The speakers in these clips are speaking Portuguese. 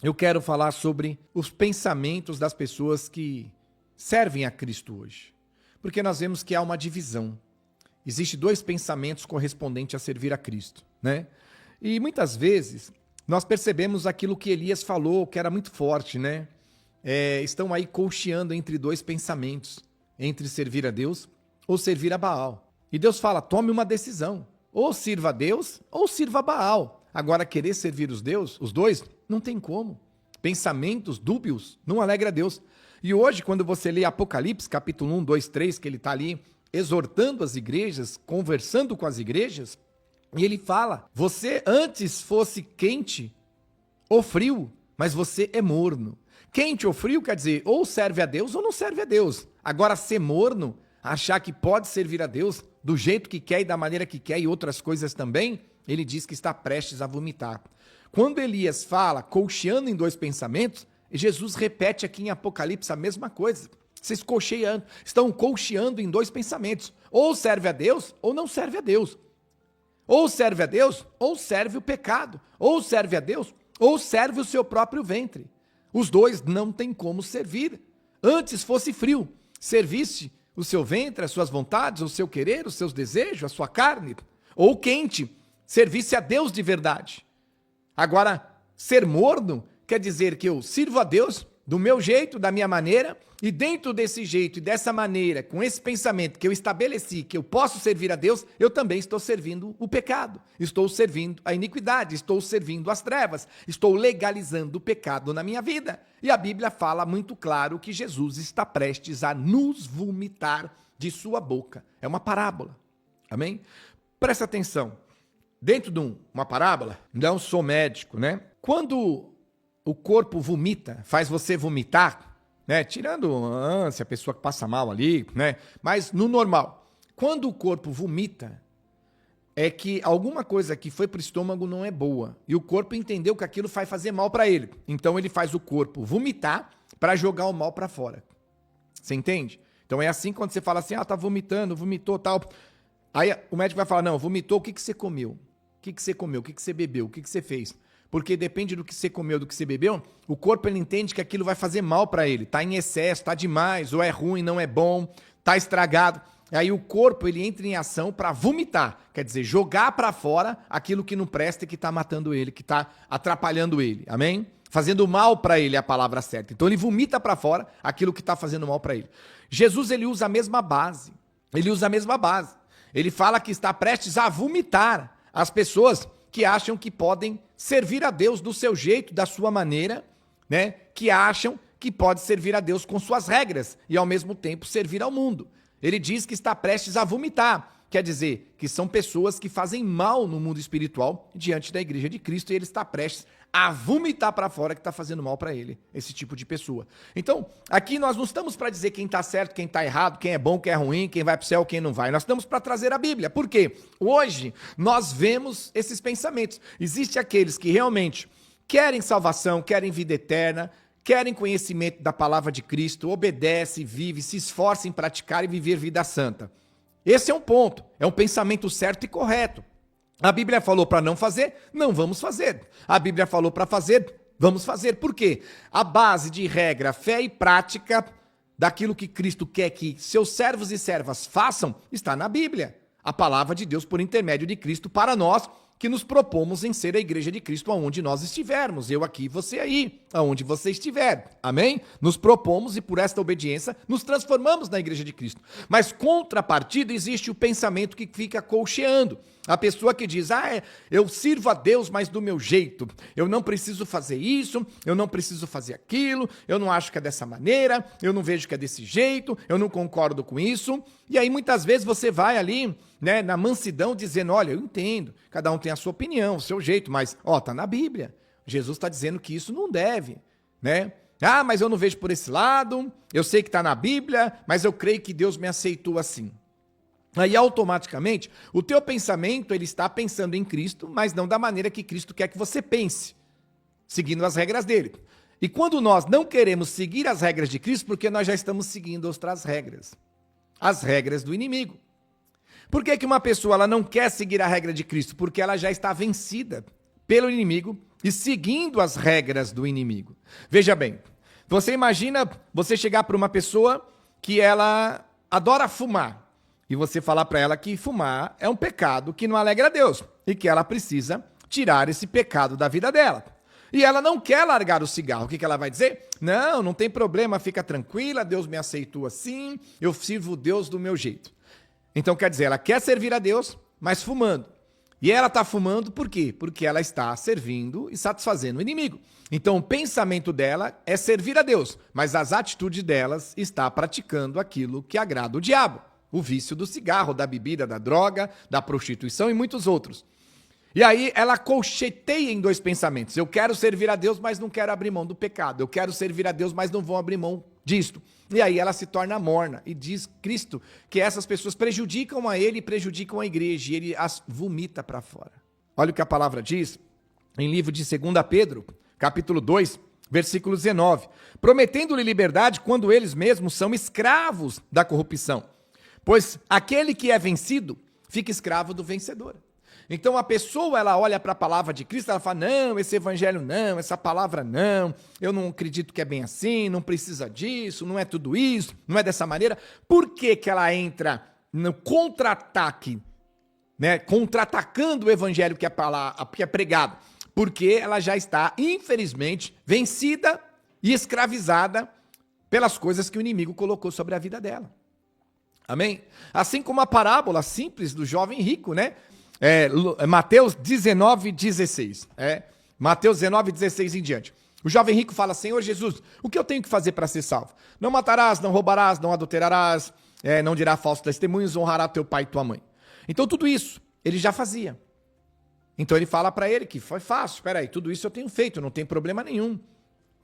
eu quero falar sobre os pensamentos das pessoas que servem a Cristo hoje. Porque nós vemos que há uma divisão. Existem dois pensamentos correspondentes a servir a Cristo, né? E muitas vezes nós percebemos aquilo que Elias falou, que era muito forte, né? Estão aí cocheando entre dois pensamentos, entre servir a Deus ou servir a Baal. E Deus fala, tome uma decisão, ou sirva a Deus ou sirva a Baal. Agora, querer servir os dois, não tem como. Pensamentos dúbios não alegra a Deus. E hoje, quando você lê Apocalipse, capítulo 1, 2, 3, que ele está ali exortando as igrejas, conversando com as igrejas, e ele fala, você antes fosse quente ou frio, mas você é morno. Quente ou frio quer dizer, ou serve a Deus ou não serve a Deus. Agora, ser morno, achar que pode servir a Deus do jeito que quer e da maneira que quer e outras coisas também, ele diz que está prestes a vomitar. Quando Elias fala, cocheando em dois pensamentos, Jesus repete aqui em Apocalipse a mesma coisa. Vocês estão cocheando em dois pensamentos. Ou serve a Deus ou não serve a Deus. Ou serve a Deus ou serve o pecado. Ou serve a Deus ou serve o seu próprio ventre. Os dois não têm como servir. Antes fosse frio, servisse o seu ventre, as suas vontades, o seu querer, os seus desejos, a sua carne. Ou quente, servisse a Deus de verdade. Agora, ser morno quer dizer que eu sirvo a Deus do meu jeito, da minha maneira, e dentro desse jeito e dessa maneira, com esse pensamento que eu estabeleci, que eu posso servir a Deus, eu também estou servindo o pecado, estou servindo a iniquidade, estou servindo as trevas, estou legalizando o pecado na minha vida. E a Bíblia fala muito claro que Jesus está prestes a nos vomitar de sua boca. É uma parábola, amém? Presta atenção, dentro de uma parábola, não sou médico, né? Quando o corpo vomita, faz você vomitar, né? Tirando a ânsia, a pessoa que passa mal ali, né? Mas no normal, quando o corpo vomita, é que alguma coisa que foi para o estômago não é boa. E o corpo entendeu que aquilo vai fazer mal para ele. Então ele faz o corpo vomitar para jogar o mal para fora. Você entende? Então é assim quando você fala assim, tá vomitando, vomitou tal. Aí o médico vai falar, não, vomitou, o que você comeu? O que você comeu? O que você bebeu? O que você fez? Porque depende do que você comeu, do que você bebeu, o corpo ele entende que aquilo vai fazer mal para ele. Tá em excesso, tá demais, ou é ruim, não é bom, tá estragado. Aí o corpo ele entra em ação para vomitar, quer dizer, jogar para fora aquilo que não presta e que tá matando ele, que tá atrapalhando ele. Amém? Fazendo mal para ele é a palavra certa. Então ele vomita para fora aquilo que tá fazendo mal para ele. Jesus ele usa a mesma base. Ele usa a mesma base. Ele fala que está prestes a vomitar as pessoas que acham que podem servir a Deus do seu jeito, da sua maneira, né? Que acham que pode servir a Deus com suas regras e ao mesmo tempo servir ao mundo. Ele diz que está prestes a vomitar, quer dizer que são pessoas que fazem mal no mundo espiritual diante da igreja de Cristo e ele está prestes a vomitar para fora que está fazendo mal para ele, esse tipo de pessoa. Então, aqui nós não estamos para dizer quem está certo, quem está errado, quem é bom, quem é ruim, quem vai para o céu, quem não vai. Nós estamos para trazer a Bíblia. Por quê? Hoje nós vemos esses pensamentos. Existem aqueles que realmente querem salvação, querem vida eterna, querem conhecimento da palavra de Cristo, obedece, vive, se esforça em praticar e viver vida santa. Esse é um ponto, é um pensamento certo e correto. A Bíblia falou para não fazer, não vamos fazer. A Bíblia falou para fazer, vamos fazer. Por quê? A base de regra, fé e prática daquilo que Cristo quer que seus servos e servas façam está na Bíblia. A palavra de Deus por intermédio de Cristo para nós que nos propomos em ser a igreja de Cristo aonde nós estivermos. Eu aqui, você aí, aonde você estiver. Amém? Nos propomos e por esta obediência nos transformamos na igreja de Cristo. Mas contrapartida existe o pensamento que fica colcheando. A pessoa que diz, eu sirvo a Deus, mas do meu jeito. Eu não preciso fazer isso, eu não preciso fazer aquilo, eu não acho que é dessa maneira, eu não vejo que é desse jeito, eu não concordo com isso. E aí muitas vezes você vai ali, né, na mansidão dizendo, olha, eu entendo, cada um tem a sua opinião, o seu jeito, mas, tá na Bíblia. Jesus está dizendo que isso não deve, né? Mas eu não vejo por esse lado, eu sei que está na Bíblia, mas eu creio que Deus me aceitou assim. Aí automaticamente o teu pensamento ele está pensando em Cristo, mas não da maneira que Cristo quer que você pense, seguindo as regras dele. E quando nós não queremos seguir as regras de Cristo, porque nós já estamos seguindo outras regras, as regras do inimigo. Por que uma pessoa ela não quer seguir a regra de Cristo? Porque ela já está vencida pelo inimigo e seguindo as regras do inimigo. Veja bem, você imagina você chegar para uma pessoa que ela adora fumar e você falar para ela que fumar é um pecado que não alegra a Deus e que ela precisa tirar esse pecado da vida dela. E ela não quer largar o cigarro. O que ela vai dizer? Não, não tem problema, fica tranquila, Deus me aceitou assim, eu sirvo Deus do meu jeito. Então quer dizer, ela quer servir a Deus, mas fumando. E ela está fumando por quê? Porque ela está servindo e satisfazendo o inimigo. Então o pensamento dela é servir a Deus, mas as atitudes delas está praticando aquilo que agrada o diabo. O vício do cigarro, da bebida, da droga, da prostituição e muitos outros. E aí ela colcheteia em dois pensamentos. Eu quero servir a Deus, mas não quero abrir mão do pecado. Eu quero servir a Deus, mas não vou abrir mão disto. E aí ela se torna morna. E diz Cristo que essas pessoas prejudicam a ele e prejudicam a igreja. E ele as vomita para fora. Olha o que a palavra diz em livro de 2 Pedro, capítulo 2, versículo 19. Prometendo-lhe liberdade quando eles mesmos são escravos da corrupção. Pois aquele que é vencido fica escravo do vencedor. Então a pessoa, ela olha para a palavra de Cristo, ela fala, não, esse evangelho não, essa palavra não, eu não acredito que é bem assim, não precisa disso, não é tudo isso, não é dessa maneira. Por que que ela entra no contra-ataque, né, contra-atacando o evangelho que é pregado? Porque ela já está, infelizmente, vencida e escravizada pelas coisas que o inimigo colocou sobre a vida dela. Amém? Assim como a parábola simples do jovem rico, né? Mateus 19, 16. Mateus 19, 16 em diante. O jovem rico fala, Senhor Jesus, o que eu tenho que fazer para ser salvo? Não matarás, não roubarás, não adulterarás, não dirás falsos testemunhos, honrará teu pai e tua mãe. Então tudo isso ele já fazia. Então ele fala para ele que foi fácil, peraí, tudo isso eu tenho feito, não tem problema nenhum.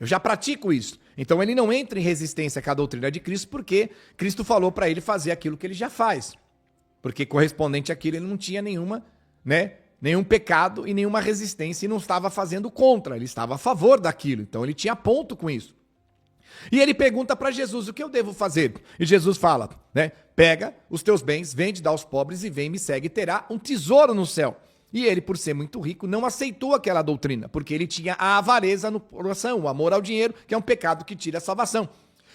Eu já pratico isso. Então ele não entra em resistência com a doutrina de Cristo porque Cristo falou para ele fazer aquilo que ele já faz. Porque correspondente àquilo ele não tinha nenhum pecado e nenhuma resistência e não estava fazendo contra, ele estava a favor daquilo. Então ele tinha ponto com isso. E ele pergunta para Jesus, o que eu devo fazer? E Jesus fala, pega os teus bens, vende, dá aos pobres e vem, me segue e terá um tesouro no céu. E ele, por ser muito rico, não aceitou aquela doutrina, porque ele tinha a avareza no coração, o amor ao dinheiro, que é um pecado que tira a salvação.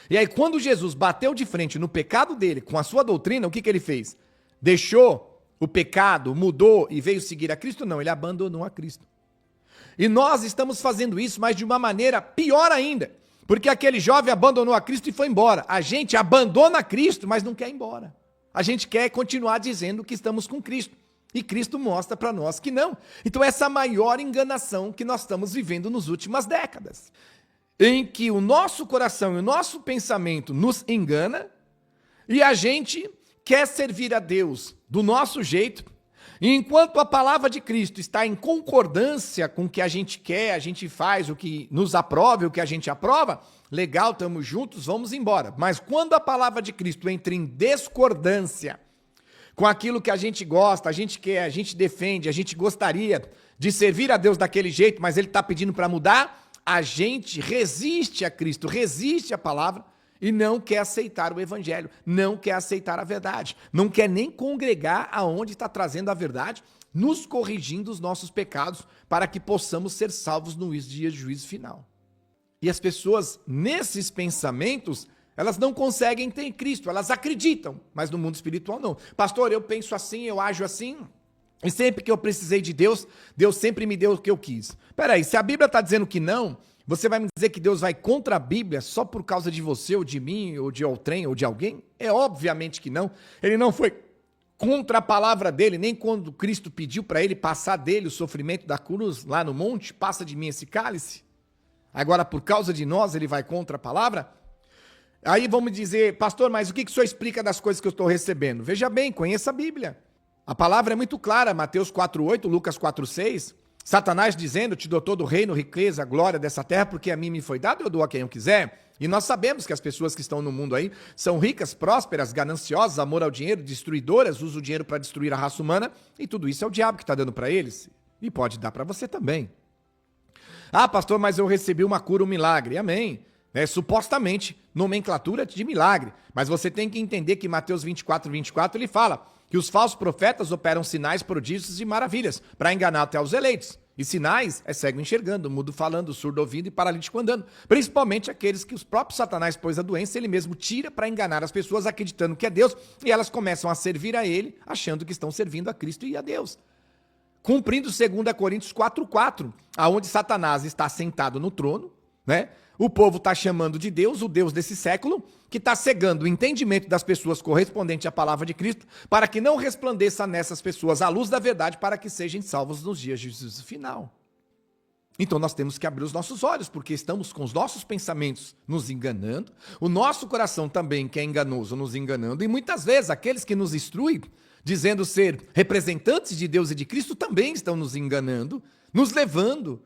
E aí quando Jesus bateu de frente no pecado dele, com a sua doutrina, o que ele fez? Deixou o pecado, mudou e veio seguir a Cristo? Não, ele abandonou a Cristo. E nós estamos fazendo isso, mas de uma maneira pior ainda. Porque aquele jovem abandonou a Cristo e foi embora. A gente abandona Cristo, mas não quer ir embora. A gente quer continuar dizendo que estamos com Cristo. E Cristo mostra para nós que não. Então essa é a maior enganação que nós estamos vivendo nas últimas décadas. Em que o nosso coração e o nosso pensamento nos engana e a gente quer servir a Deus do nosso jeito, e enquanto a palavra de Cristo está em concordância com o que a gente quer, a gente faz o que nos aprova e o que a gente aprova, legal, estamos juntos, vamos embora. Mas quando a palavra de Cristo entra em discordância com aquilo que a gente gosta, a gente quer, a gente defende, a gente gostaria de servir a Deus daquele jeito, mas ele está pedindo para mudar, a gente resiste a Cristo, resiste à palavra, e não quer aceitar o evangelho, não quer aceitar a verdade, não quer nem congregar aonde está trazendo a verdade, nos corrigindo os nossos pecados, para que possamos ser salvos no dia de juízo final. E as pessoas, nesses pensamentos, elas não conseguem ter Cristo, elas acreditam, mas no mundo espiritual não. Pastor, eu penso assim, eu ajo assim, e sempre que eu precisei de Deus, Deus sempre me deu o que eu quis. Peraí, se a Bíblia está dizendo que não, você vai me dizer que Deus vai contra a Bíblia só por causa de você, ou de mim, ou de outrem, ou de alguém? É obviamente que não. Ele não foi contra a palavra dele, nem quando Cristo pediu para ele passar dele o sofrimento da cruz lá no monte, passa de mim esse cálice. Agora, por causa de nós, ele vai contra a palavra? Aí vamos dizer, pastor, mas o que o senhor explica das coisas que eu estou recebendo? Veja bem, conheça a Bíblia. A palavra é muito clara, Mateus 4,8, Lucas 4,6. Satanás dizendo, te dou todo o reino, riqueza, glória dessa terra, porque a mim me foi dado, eu dou a quem eu quiser. E nós sabemos que as pessoas que estão no mundo aí são ricas, prósperas, gananciosas, amor ao dinheiro, destruidoras, usam o dinheiro para destruir a raça humana, e tudo isso é o diabo que está dando para eles. E pode dar para você também. Ah, pastor, mas eu recebi uma cura, um milagre. Amém. Supostamente, nomenclatura de milagre. Mas você tem que entender que Mateus 24, 24, ele fala que os falsos profetas operam sinais, prodígios e maravilhas para enganar até os eleitos. E sinais é cego enxergando, mudo falando, surdo ouvindo e paralítico andando. Principalmente aqueles que os próprios Satanás pôs a doença, ele mesmo tira para enganar as pessoas acreditando que é Deus e elas começam a servir a ele achando que estão servindo a Cristo e a Deus. Cumprindo 2 Coríntios 4:4, aonde Satanás está sentado no trono, né? O povo está chamando de Deus, o Deus desse século, que está cegando o entendimento das pessoas correspondente à palavra de Cristo, para que não resplandeça nessas pessoas a luz da verdade, para que sejam salvos nos dias de juízo final. Então nós temos que abrir os nossos olhos, porque estamos com os nossos pensamentos nos enganando, o nosso coração também, que é enganoso, nos enganando, e muitas vezes aqueles que nos instruem, dizendo ser representantes de Deus e de Cristo, também estão nos enganando, nos levando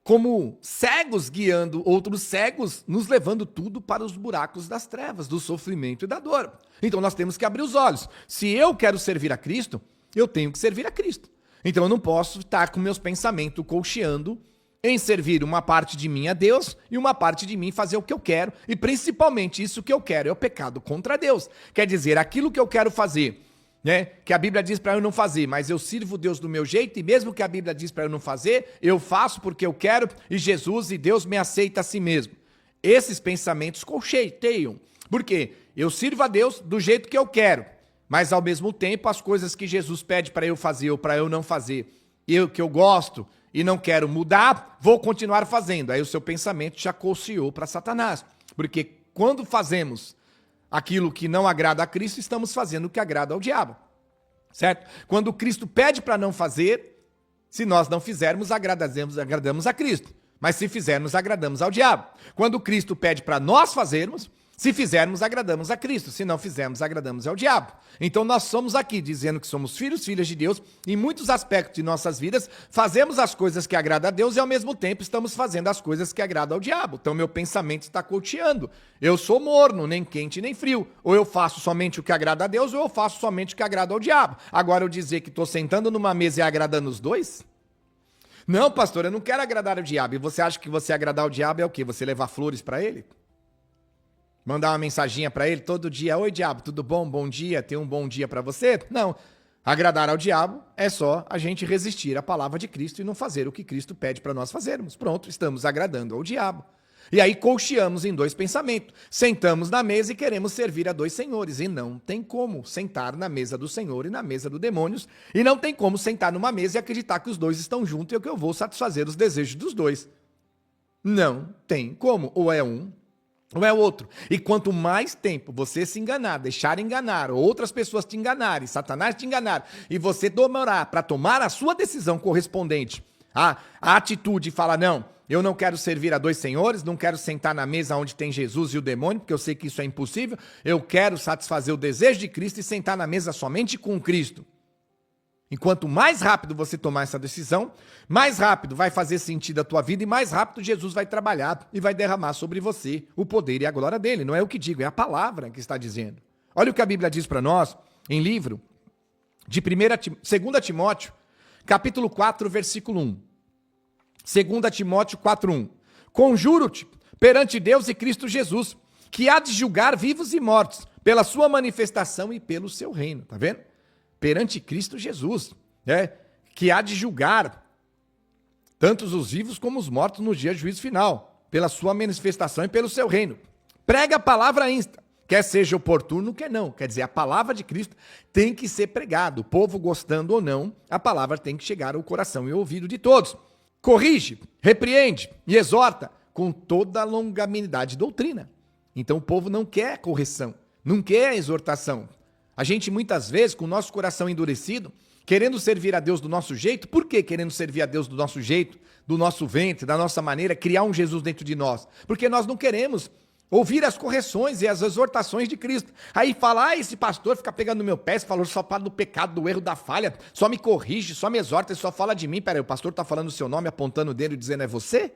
como cegos, guiando outros cegos, nos levando tudo para os buracos das trevas, do sofrimento e da dor. Então nós temos que abrir os olhos. Se eu quero servir a Cristo, eu tenho que servir a Cristo. Então eu não posso estar com meus pensamentos colcheando em servir uma parte de mim a Deus e uma parte de mim fazer o que eu quero. E principalmente isso que eu quero é o pecado contra Deus. Quer dizer, aquilo que eu quero fazer, né, que a Bíblia diz para eu não fazer, mas eu sirvo Deus do meu jeito, e mesmo que a Bíblia diz para eu não fazer, eu faço porque eu quero, e Jesus e Deus me aceita a si mesmo. Esses pensamentos colcheiam, porque eu sirvo a Deus do jeito que eu quero, mas ao mesmo tempo as coisas que Jesus pede para eu fazer ou para eu não fazer, que eu gosto e não quero mudar, vou continuar fazendo. Aí o seu pensamento já colcheou para Satanás, porque quando fazemos aquilo que não agrada a Cristo, estamos fazendo o que agrada ao diabo, certo? Quando Cristo pede para não fazer, se nós não fizermos, agradamos a Cristo. Mas se fizermos, agradamos ao diabo. Quando Cristo pede para nós fazermos, se fizermos, agradamos a Cristo. Se não fizermos, agradamos ao diabo. Então nós somos aqui dizendo que somos filhos, filhas de Deus, em muitos aspectos de nossas vidas, fazemos as coisas que agradam a Deus e ao mesmo tempo estamos fazendo as coisas que agradam ao diabo. Então meu pensamento está colcheando. Eu sou morno, nem quente nem frio. Ou eu faço somente o que agrada a Deus, ou eu faço somente o que agrada ao diabo. Agora eu dizer que estou sentando numa mesa e agradando os dois? Não, pastor, eu não quero agradar o diabo. E você acha que você agradar o diabo é o quê? Você levar flores para ele? Mandar uma mensaginha para ele todo dia: oi, diabo, tudo bom? Bom dia, tem um bom dia para você? Não. Agradar ao diabo é só a gente resistir à palavra de Cristo e não fazer o que Cristo pede para nós fazermos. Pronto, estamos agradando ao diabo. E aí colcheamos em dois pensamentos. Sentamos na mesa e queremos servir a dois senhores. E não tem como sentar na mesa do Senhor e na mesa do demônios. E não tem como sentar numa mesa e acreditar que os dois estão juntos e que eu vou satisfazer os desejos dos dois. Não tem como. Ou é um, ou é outro. E quanto mais tempo você se enganar, deixar enganar, ou outras pessoas te enganarem, Satanás te enganar, e você demorar para tomar a sua decisão correspondente à atitude e falar: não, eu não quero servir a dois senhores, não quero sentar na mesa onde tem Jesus e o demônio, porque eu sei que isso é impossível, eu quero satisfazer o desejo de Cristo e sentar na mesa somente com Cristo. E quanto mais rápido você tomar essa decisão, mais rápido vai fazer sentido a tua vida e mais rápido Jesus vai trabalhar e vai derramar sobre você o poder e a glória dele. Não é o que digo, é a palavra que está dizendo. Olha o que a Bíblia diz para nós em livro de 2 Timóteo, capítulo 4, versículo 1. 2 Timóteo 4:1. Conjuro-te perante Deus e Cristo Jesus, que há de julgar vivos e mortos, pela sua manifestação e pelo seu reino. Tá vendo? Perante Cristo Jesus, né? Que há de julgar tanto os vivos como os mortos no dia do juízo final, pela sua manifestação e pelo seu reino. Prega a palavra insta, quer seja oportuno, quer não. Quer dizer, a palavra de Cristo tem que ser pregada. O povo gostando ou não, a palavra tem que chegar ao coração e ao ouvido de todos. Corrige, repreende e exorta com toda a longanimidade de doutrina. Então o povo não quer correção, não quer exortação. A gente muitas vezes, com o nosso coração endurecido, querendo servir a Deus do nosso jeito. Por que querendo servir a Deus do nosso jeito, do nosso ventre, da nossa maneira, criar um Jesus dentro de nós? Porque nós não queremos ouvir as correções e as exortações de Cristo. Aí fala: esse pastor fica pegando no meu pé, falou só fala do pecado, do erro, da falha, só me corrige, só me exorta, só fala de mim. Peraí, o pastor está falando o seu nome, apontando o dedo e dizendo: é você?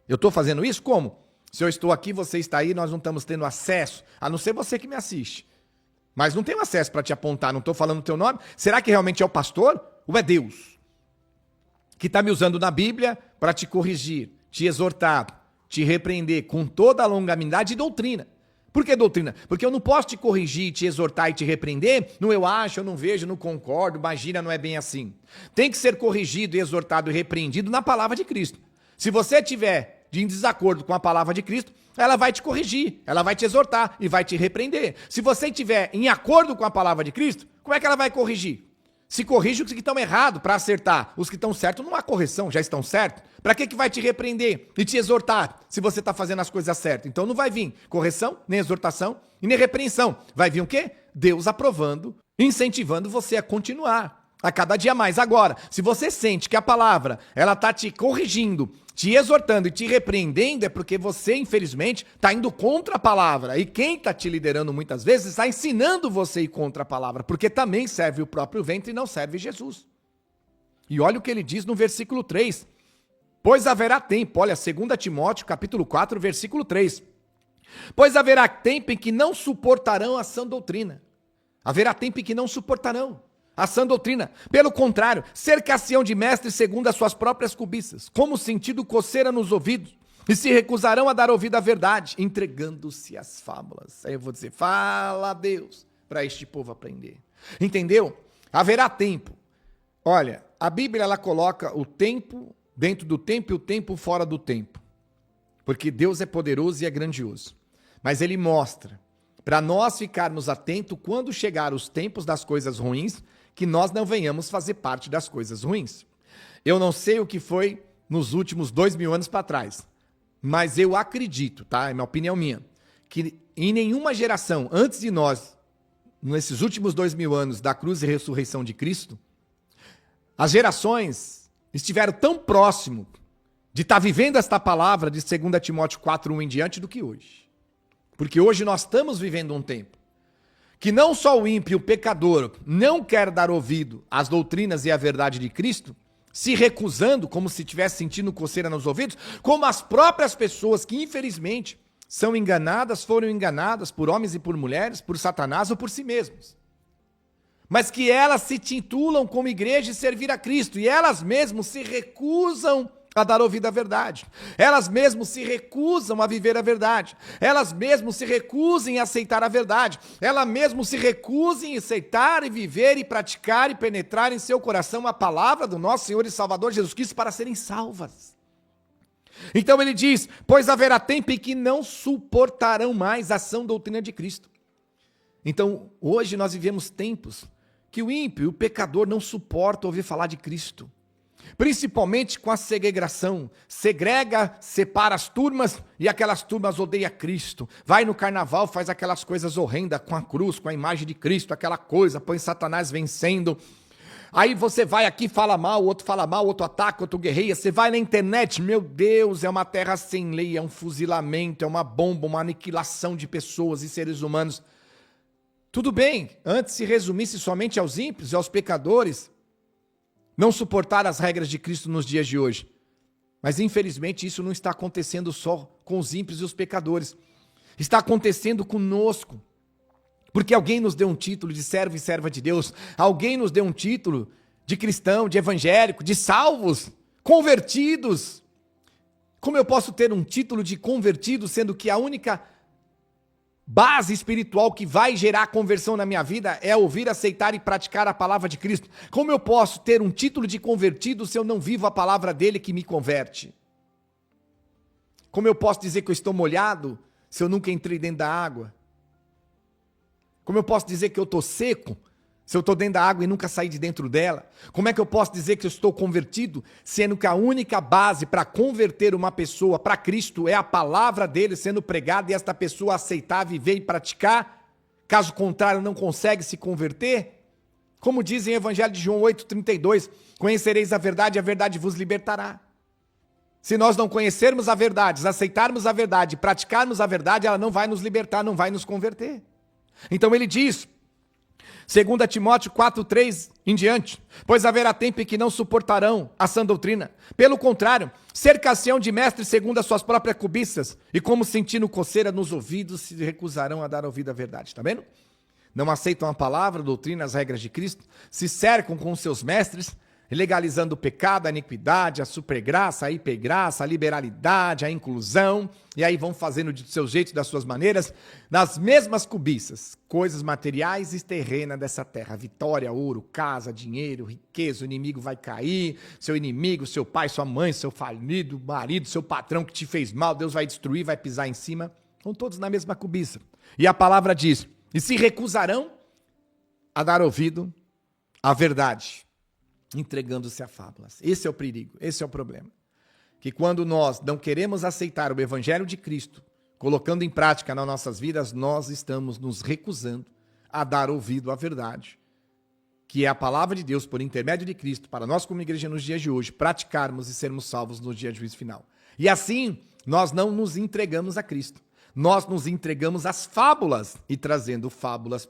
Eu estou fazendo isso? Como? Se eu estou aqui, você está aí, nós não estamos tendo acesso, a não ser você que me assiste. Mas não tenho acesso para te apontar, não estou falando o teu nome. Será que realmente é o pastor ou é Deus que está me usando na Bíblia para te corrigir, te exortar, te repreender com toda a longanimidade e doutrina, Por que doutrina? Porque eu não posso te corrigir, te exortar e te repreender no eu acho, eu não vejo, não concordo, imagina, não é bem assim. Tem que ser corrigido, exortado e repreendido na palavra de Cristo. Se você estiver em desacordo com a palavra de Cristo, ela vai te corrigir, ela vai te exortar e vai te repreender. Se você estiver em acordo com a palavra de Cristo, como é que ela vai corrigir? Se corrige os que estão errados para acertar. Os que estão certos não há correção, já estão certos. Para que vai te repreender e te exortar se você está fazendo as coisas certas? Então não vai vir correção, nem exortação e nem repreensão. Vai vir o quê? Deus aprovando, incentivando você a continuar a cada dia mais. Agora, se você sente que a palavra ela está te corrigindo, te exortando e te repreendendo, é porque você, infelizmente, está indo contra a palavra. E quem está te liderando muitas vezes está ensinando você a ir contra a palavra, porque também serve o próprio ventre e não serve Jesus. E olha o que ele diz no versículo 3. Pois haverá tempo, olha, 2 Timóteo, capítulo 4, versículo 3. Pois haverá tempo em que não suportarão a sã doutrina. Haverá tempo em que não suportarão a sã doutrina. Pelo contrário, cercar-se-ão de mestres segundo as suas próprias cobiças, como sentido coceira nos ouvidos, e se recusarão a dar ouvido à verdade, entregando-se às fábulas. Aí eu vou dizer, fala a Deus, para este povo aprender. Entendeu? Haverá tempo. Olha, a Bíblia ela coloca o tempo dentro do tempo e o tempo fora do tempo. Porque Deus é poderoso e é grandioso. Mas ele mostra, para nós ficarmos atentos quando chegar os tempos das coisas ruins, que nós não venhamos fazer parte das coisas ruins. Eu não sei o que foi nos últimos 2000 anos para trás, mas eu acredito, tá? É minha opinião minha, que em nenhuma geração antes de nós, nesses últimos 2000 anos da cruz e ressurreição de Cristo, as gerações estiveram tão próximo de estar vivendo esta palavra de 2 Timóteo 4:1 em diante do que hoje. Porque hoje nós estamos vivendo um tempo que não só o ímpio, o pecador, não quer dar ouvido às doutrinas e à verdade de Cristo, se recusando, como se estivesse sentindo coceira nos ouvidos, como as próprias pessoas que, infelizmente, são enganadas, foram enganadas por homens e por mulheres, por Satanás ou por si mesmos. Mas que elas se titulam como igreja e servir a Cristo, e elas mesmas se recusam a dar ouvido à verdade. Elas mesmas se recusam a viver a verdade. Elas mesmas se recusam a aceitar a verdade. Elas mesmas se recusam a aceitar e viver e praticar e penetrar em seu coração a palavra do nosso Senhor e Salvador Jesus Cristo para serem salvas. Então ele diz, pois haverá tempo em que não suportarão mais a sã doutrina de Cristo. Então hoje nós vivemos tempos que o ímpio, o pecador não suporta ouvir falar de Cristo. Principalmente com a segregação, segrega, separa as turmas e aquelas turmas odeiam Cristo. Vai no carnaval, faz aquelas coisas horrendas com a cruz, com a imagem de Cristo, aquela coisa, põe Satanás vencendo. Aí você vai aqui, fala mal, o outro fala mal, o outro ataca, o outro guerreia. Você vai na internet, meu Deus, é uma terra sem lei, é um fuzilamento, é uma bomba, uma aniquilação de pessoas e seres humanos. Tudo bem, antes se resumisse somente aos ímpios e aos pecadores, não suportar as regras de Cristo nos dias de hoje. Mas infelizmente isso não está acontecendo só com os ímpios e os pecadores. Está acontecendo conosco. Porque alguém nos deu um título de servo e serva de Deus. Alguém nos deu um título de cristão, de evangélico, de salvos, convertidos. Como eu posso ter um título de convertido, sendo que a única base espiritual que vai gerar conversão na minha vida é ouvir, aceitar e praticar a palavra de Cristo? Como eu posso ter um título de convertido se eu não vivo a palavra dele que me converte? Como eu posso dizer que eu estou molhado se eu nunca entrei dentro da água? Como eu posso dizer que eu estou seco se eu estou dentro da água e nunca saí de dentro dela? Como é que eu posso dizer que eu estou convertido, sendo que a única base para converter uma pessoa para Cristo é a palavra dele sendo pregada e esta pessoa aceitar, viver e praticar? Caso contrário, não consegue se converter? Como diz em Evangelho de João 8,32, conhecereis a verdade vos libertará. Se nós não conhecermos a verdade, aceitarmos a verdade, praticarmos a verdade, ela não vai nos libertar, não vai nos converter. Então ele diz, 2 Timóteo 4:3 em diante, pois haverá tempo em que não suportarão a sã doutrina. Pelo contrário, cercar-se-ão de mestres segundo as suas próprias cobiças, e como sentindo coceira nos ouvidos, se recusarão a dar ouvido à verdade. Está vendo? Não aceitam a palavra, a doutrina, as regras de Cristo, se cercam com seus mestres, legalizando o pecado, a iniquidade, a supergraça, a hipergraça, a liberalidade, a inclusão, e aí vão fazendo de seus jeitos, das suas maneiras, nas mesmas cobiças, coisas materiais e terrenas dessa terra, vitória, ouro, casa, dinheiro, riqueza, o inimigo vai cair, seu inimigo, seu pai, sua mãe, seu falido, marido, seu patrão que te fez mal, Deus vai destruir, vai pisar em cima, estão todos na mesma cobiça. E a palavra diz, e se recusarão a dar ouvido à verdade, entregando-se a fábulas. Esse é o perigo, esse é o problema. Que quando nós não queremos aceitar o evangelho de Cristo, colocando em prática nas nossas vidas, nós estamos nos recusando a dar ouvido à verdade, que é a palavra de Deus por intermédio de Cristo, para nós como igreja nos dias de hoje, praticarmos e sermos salvos no dia de juízo final. E assim, nós não nos entregamos a Cristo. Nós nos entregamos às fábulas e trazendo fábulas,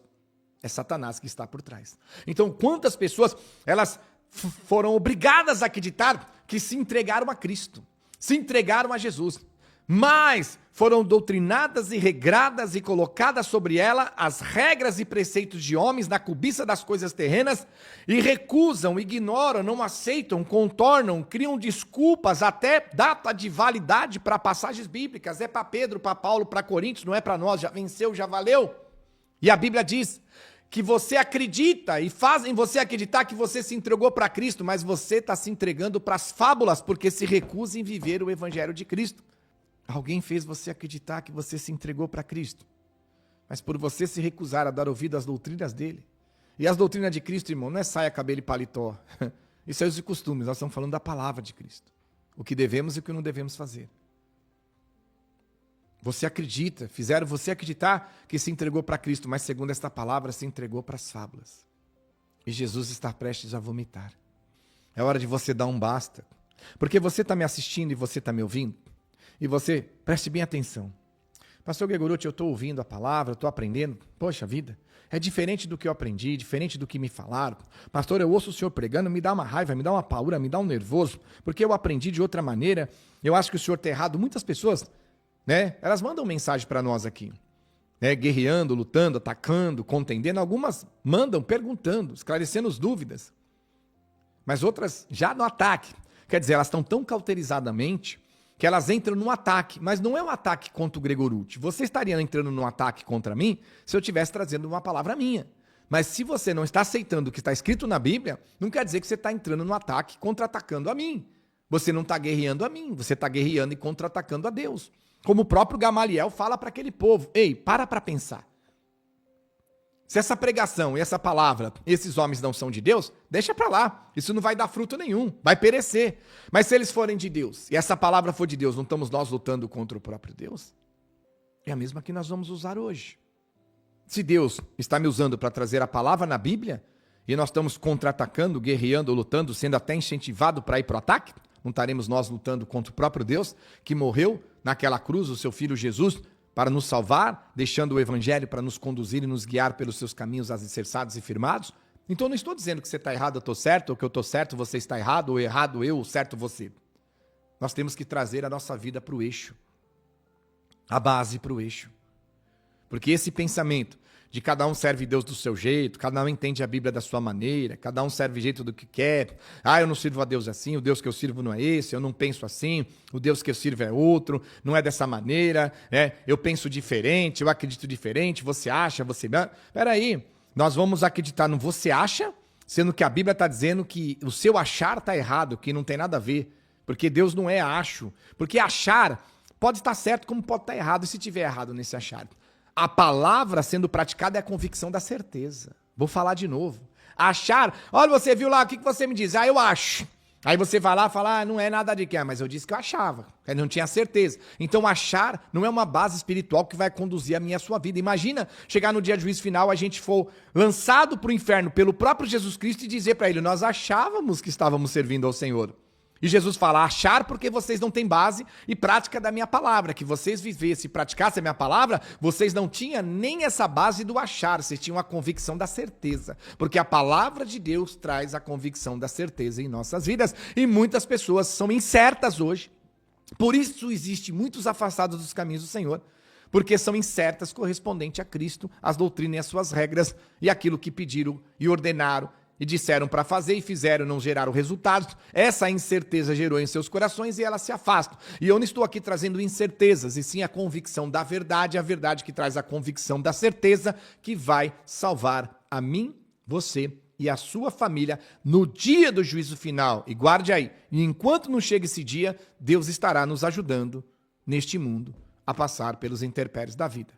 é Satanás que está por trás. Então, quantas pessoas, elas foram obrigadas a acreditar que se entregaram a Cristo, se entregaram a Jesus, mas foram doutrinadas e regradas e colocadas sobre ela as regras e preceitos de homens na cobiça das coisas terrenas e recusam, ignoram, não aceitam, contornam, criam desculpas, até data de validade para passagens bíblicas, é para Pedro, para Paulo, para Coríntios, não é para nós, já venceu, já valeu. E a Bíblia diz que você acredita e fazem você acreditar que você se entregou para Cristo, mas você está se entregando para as fábulas, porque se recusa em viver o evangelho de Cristo. Alguém fez você acreditar que você se entregou para Cristo, mas por você se recusar a dar ouvido às doutrinas dele. E as doutrinas de Cristo, irmão, não é saia, cabelo e paletó. Isso é os costumes, nós estamos falando da palavra de Cristo. O que devemos e o que não devemos fazer. Você acredita, fizeram você acreditar que se entregou para Cristo, mas segundo esta palavra se entregou para as fábulas. E Jesus está prestes a vomitar. É hora de você dar um basta. Porque você está me assistindo e você está me ouvindo. E você, preste bem atenção. Pastor Gregorucci, eu estou ouvindo a palavra, estou aprendendo. Poxa vida, é diferente do que eu aprendi, diferente do que me falaram. Pastor, eu ouço o senhor pregando, me dá uma raiva, me dá uma paura, me dá um nervoso. Porque eu aprendi de outra maneira. Eu acho que o senhor está errado. Muitas pessoas, né, elas mandam mensagem para nós aqui. Né, guerreando, lutando, atacando, contendendo. Algumas mandam perguntando, esclarecendo as dúvidas. Mas outras já no ataque. Quer dizer, elas estão tão cauterizadamente que elas entram no ataque, mas não é um ataque contra o Gregorucci. Você estaria entrando num ataque contra mim se eu estivesse trazendo uma palavra minha. Mas se você não está aceitando o que está escrito na Bíblia, não quer dizer que você está entrando no ataque contra-atacando a mim. Você não está guerreando a mim, você está guerreando e contra-atacando a Deus. Como o próprio Gamaliel fala para aquele povo, ei, para pensar. Se essa pregação e essa palavra, esses homens não são de Deus, deixa para lá. Isso não vai dar fruto nenhum, vai perecer. Mas se eles forem de Deus e essa palavra for de Deus, não estamos nós lutando contra o próprio Deus? É a mesma que nós vamos usar hoje. Se Deus está me usando para trazer a palavra na Bíblia e nós estamos contra-atacando, guerreando, lutando, sendo até incentivado para ir para o ataque, não estaremos nós lutando contra o próprio Deus que morreu naquela cruz, o seu filho Jesus, para nos salvar, deixando o evangelho para nos conduzir e nos guiar pelos seus caminhos alicerçados e firmados? Então eu não estou dizendo que você está errado, eu estou certo, ou que eu estou certo, você está errado, ou errado eu, ou certo você. Nós temos que trazer a nossa vida para o eixo, a base para o eixo. Porque esse pensamento de cada um serve Deus do seu jeito, cada um entende a Bíblia da sua maneira, cada um serve jeito do que quer. Ah, eu não sirvo a Deus assim, o Deus que eu sirvo não é esse, eu não penso assim, o Deus que eu sirvo é outro, não é dessa maneira, eu penso diferente, eu acredito diferente, você acha, você... Peraí, nós vamos acreditar no você acha, sendo que a Bíblia está dizendo que o seu achar está errado, que não tem nada a ver, porque Deus não é acho, porque achar pode estar certo como pode estar errado, e se tiver errado nesse achar? A palavra sendo praticada é a convicção da certeza. Vou falar de novo. Achar, olha, você viu lá, o que você me diz? Ah, eu acho. Aí você vai lá e fala, não é nada de que, mas eu disse que eu achava, eu não tinha certeza. Então achar não é uma base espiritual que vai conduzir a minha e a sua vida. Imagina chegar no dia de juízo final, a gente for lançado para o inferno pelo próprio Jesus Cristo e dizer para ele, nós achávamos que estávamos servindo ao Senhor. E Jesus fala, achar porque vocês não têm base e prática da minha palavra. Que vocês vivessem e praticassem a minha palavra, vocês não tinham nem essa base do achar, vocês tinham a convicção da certeza. Porque a palavra de Deus traz a convicção da certeza em nossas vidas. E muitas pessoas são incertas hoje. Por isso existe muitos afastados dos caminhos do Senhor. Porque são incertas correspondente a Cristo, as doutrinas e as suas regras e aquilo que pediram e ordenaram e disseram para fazer e fizeram, não geraram resultados. Essa incerteza gerou em seus corações e elas se afastam. E eu não estou aqui trazendo incertezas, e sim a convicção da verdade, a verdade que traz a convicção da certeza que vai salvar a mim, você e a sua família no dia do juízo final. E guarde aí, e enquanto não chega esse dia, Deus estará nos ajudando neste mundo a passar pelos intempéries da vida.